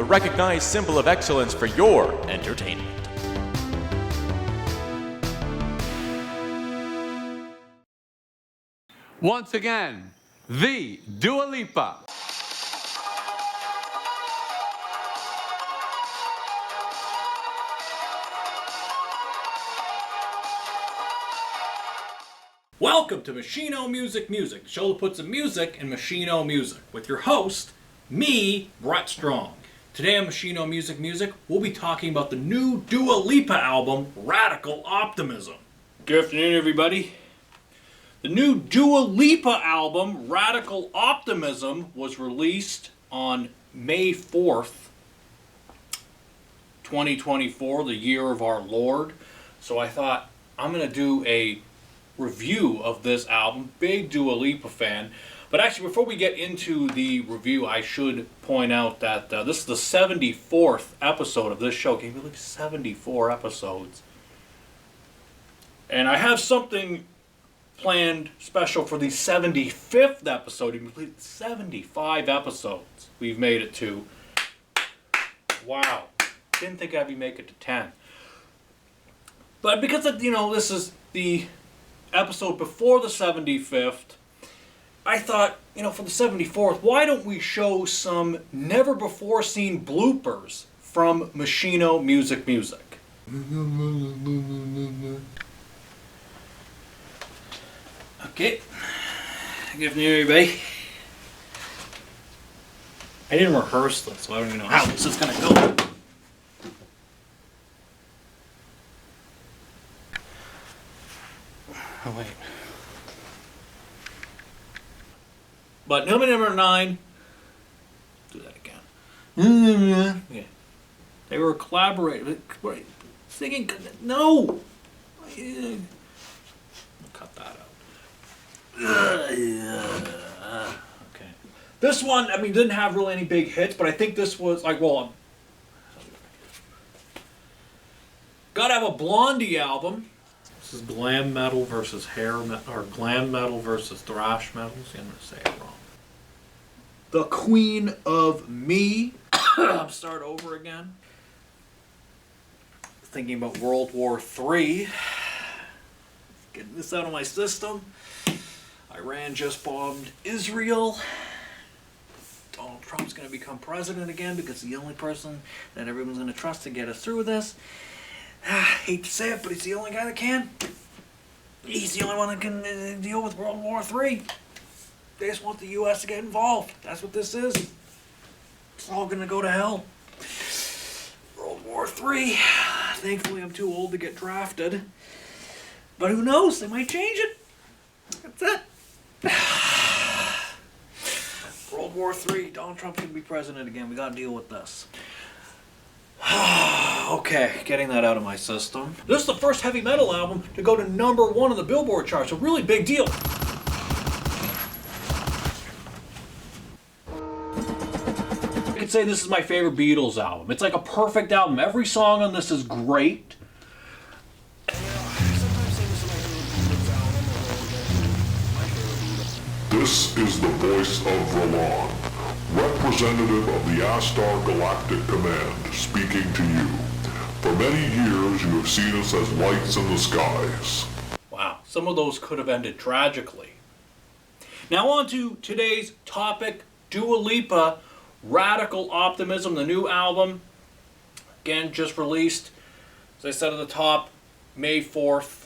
recognized symbol of excellence for your entertainment. Once again, the Dua Lipa. Welcome to Machino Music, the show that puts the music in Machino music, with your host, me, Brett Strong. Today on Machino Music, we'll be talking about the new Dua Lipa album, Radical Optimism. Good afternoon, everybody. The new Dua Lipa album, Radical Optimism, was released on May 4th, 2024, the year of our Lord. So I thought, I'm going to do a review of this album. Big Dua Lipa fan. But actually, before we get into the review, I should point out that this is the 74th episode of this show. Can you believe 74 episodes? And I have something planned special for the 75th episode. You can believe 75 episodes we've made it to. Wow. Didn't think I'd make it to 10. But because, this is the episode before the 75th, I thought, for the 74th, why don't we show some never before seen bloopers from Machino Music. Okay. Good afternoon, everybody. I didn't rehearse this, so I don't even know how this is going to go. Oh, wait. But number 9, do that again. Yeah. They were collaborating, singing, no! I'll cut that out. Okay. This one, didn't have really any big hits, but I think this was, gotta have a Blondie album. This is glam metal versus glam metal versus thrash metal. See, I'm going to say it wrong. The Queen of Me. Start over again. Thinking about World War III. Getting this out of my system. Iran just bombed Israel. Donald Trump's going to become president again because he's the only person that everyone's going to trust to get us through this. Hate to say it, but he's the only guy that can. He's the only one that can deal with World War III. They just want the U.S. to get involved. That's what this is. It's all going to go to hell. World War III. Thankfully, I'm too old to get drafted. But who knows? They might change it. That's it. World War III. Donald Trump's going to be president again. We got to deal with this. Okay, getting that out of my system. This is the first heavy metal album to go to #1 on the Billboard charts. A really big deal. I could say this is my favorite Beatles album. It's like a perfect album. Every song on this is great. This is the voice of Verlon, representative of the Astar Galactic Command, speaking to you. For many years, you have seen us as lights in the skies. Wow, some of those could have ended tragically. Now on to today's topic, Dua Lipa, Radical Optimism, the new album. Again, just released, as I said at the top, May 4th,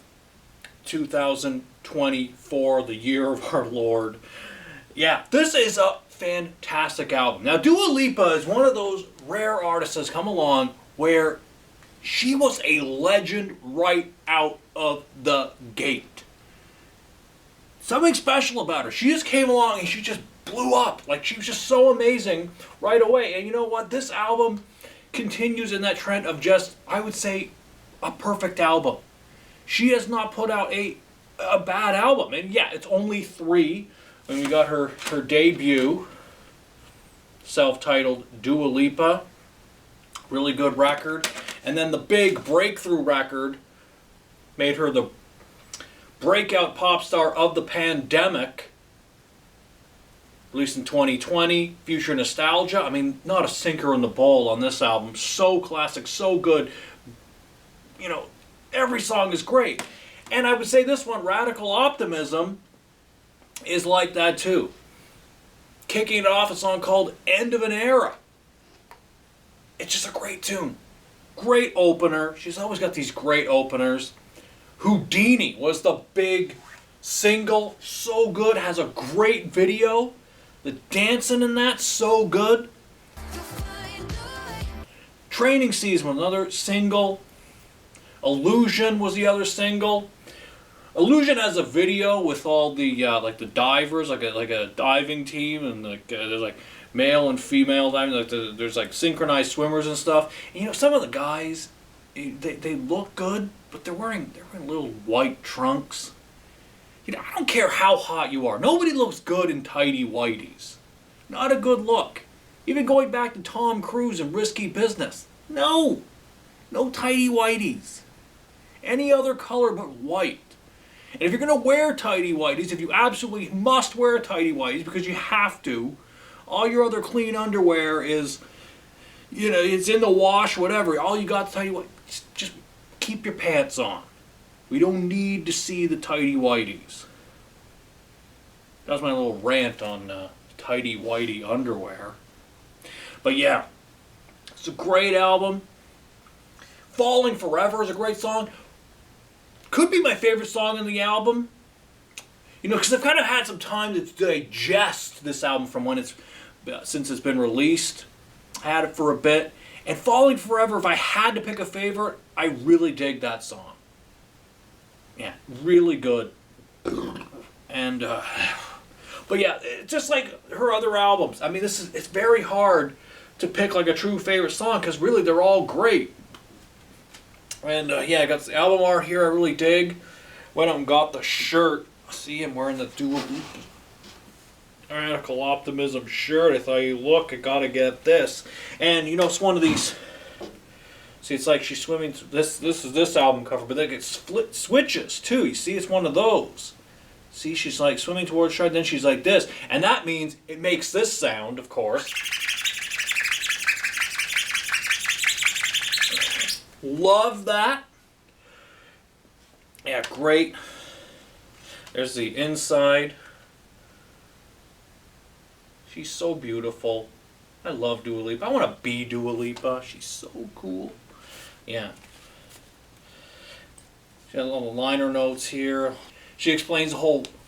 2024, the year of our Lord. Yeah, this is a fantastic album. Now, Dua Lipa is one of those rare artists that's come along where she was a legend right out of the gate. Something special about her. She just came along and she just blew up. Like, she was just so amazing right away. And you know what? This album continues in that trend of just, I would say, a perfect album. She has not put out a bad album. And yeah, it's only 3. And we got her debut, self-titled Dua Lipa. Really good record. And then the big breakthrough record made her the breakout pop star of the pandemic. released in 2020, Future Nostalgia. I mean, not a sinker in the bowl on this album. So classic, so good. You know, every song is great. And I would say this one, Radical Optimism, is like that too. Kicking it off, a song called End of an Era. It's just a great tune. Great opener. She's always got these great openers. Houdini was the big single. So good. Has a great video. The dancing in that, so good. Training Season, another single. Illusion was the other single. Illusion has a video with all the like the divers, like a diving team, and there's like male and female diving. Like there's like synchronized swimmers and stuff. And, you know, some of the guys, they look good, but they're wearing little white trunks. You know, I don't care how hot you are. Nobody looks good in tighty whities. Not a good look. Even going back to Tom Cruise and Risky Business. No tighty whities. Any other color but white. And if you're going to wear tighty whities, if you absolutely must wear tighty whities because you have to, all your other clean underwear is, you know, it's in the wash, whatever. All you got tighty whities, just keep your pants on. We don't need to see the tighty whities. That was my little rant on tighty whitey underwear. But yeah, it's a great album. Falling Forever is a great song. Could be my favorite song on the album. You know, because I've kind of had some time to digest this album from since it's been released. I had it for a bit. And Falling Forever, if I had to pick a favorite, I really dig that song. Yeah, really good. And, but yeah, just like her other albums. I mean, it's very hard to pick like a true favorite song because really they're all great. And yeah, I got the album art here I really dig. Went out and got the shirt. See, I'm wearing the Dua Lipa Radical Optimism shirt. I thought, look, I gotta get this. And you know, it's one of these. See, it's like she's swimming. This is this album cover, but then it split switches too. You see, it's one of those. See, she's like swimming towards shore, then she's like this, and that means it makes this sound, of course. Love that. Yeah, great. There's the inside. She's so beautiful. I love Dua Lipa. I want to be Dua Lipa. She's so cool. Yeah. She has little liner notes here. She explains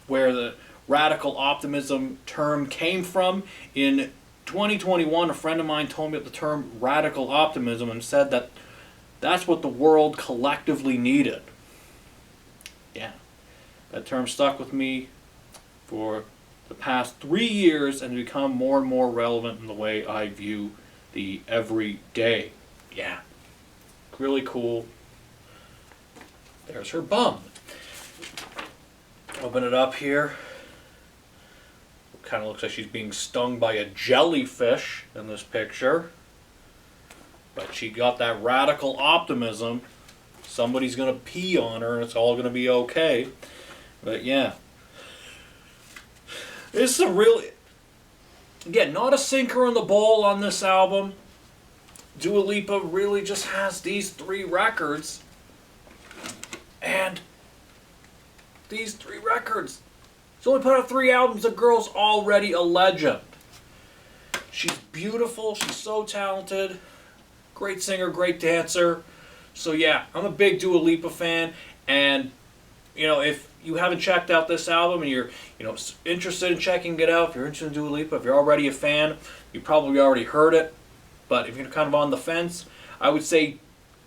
where the radical optimism term came from. In 2021, a friend of mine told me about the term radical optimism and said that that's what the world collectively needed. Yeah. That term stuck with me for the past 3 years and become more and more relevant in the way I view the everyday. Yeah. Really cool. There's her bum. Open it up here. Kind of looks like she's being stung by a jellyfish in this picture. But she got that radical optimism. Somebody's going to pee on her and it's all going to be okay. But yeah. This is a really... Again, not a sinker in the bowl on this album. Dua Lipa really just has these 3 records. And these 3 records. She's only put out 3 albums. The girl's already a legend. She's beautiful. She's so talented. Great singer, great dancer. So yeah, I'm a big Dua Lipa fan. And, you know, if you haven't checked out this album and you're, you know, interested in checking it out, if you're interested in Dua Lipa, if you're already a fan, you probably already heard it. But if you're kind of on the fence, I would say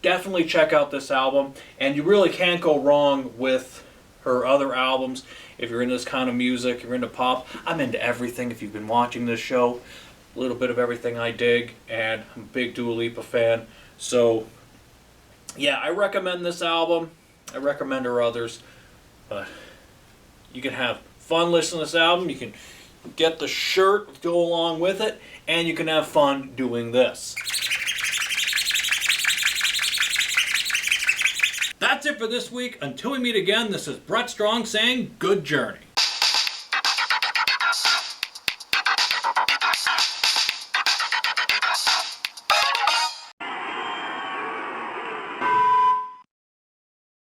definitely check out this album. And you really can't go wrong with her other albums. If you're into this kind of music, if you're into pop, I'm into everything. If you've been watching this show, a little bit of everything I dig, and I'm a big Dua Lipa fan. So, yeah, I recommend this album. I recommend her others. But you can have fun listening to this album. You can get the shirt to go along with it, and you can have fun doing this. That's it for this week. Until we meet again, this is Brett Strong saying good journey.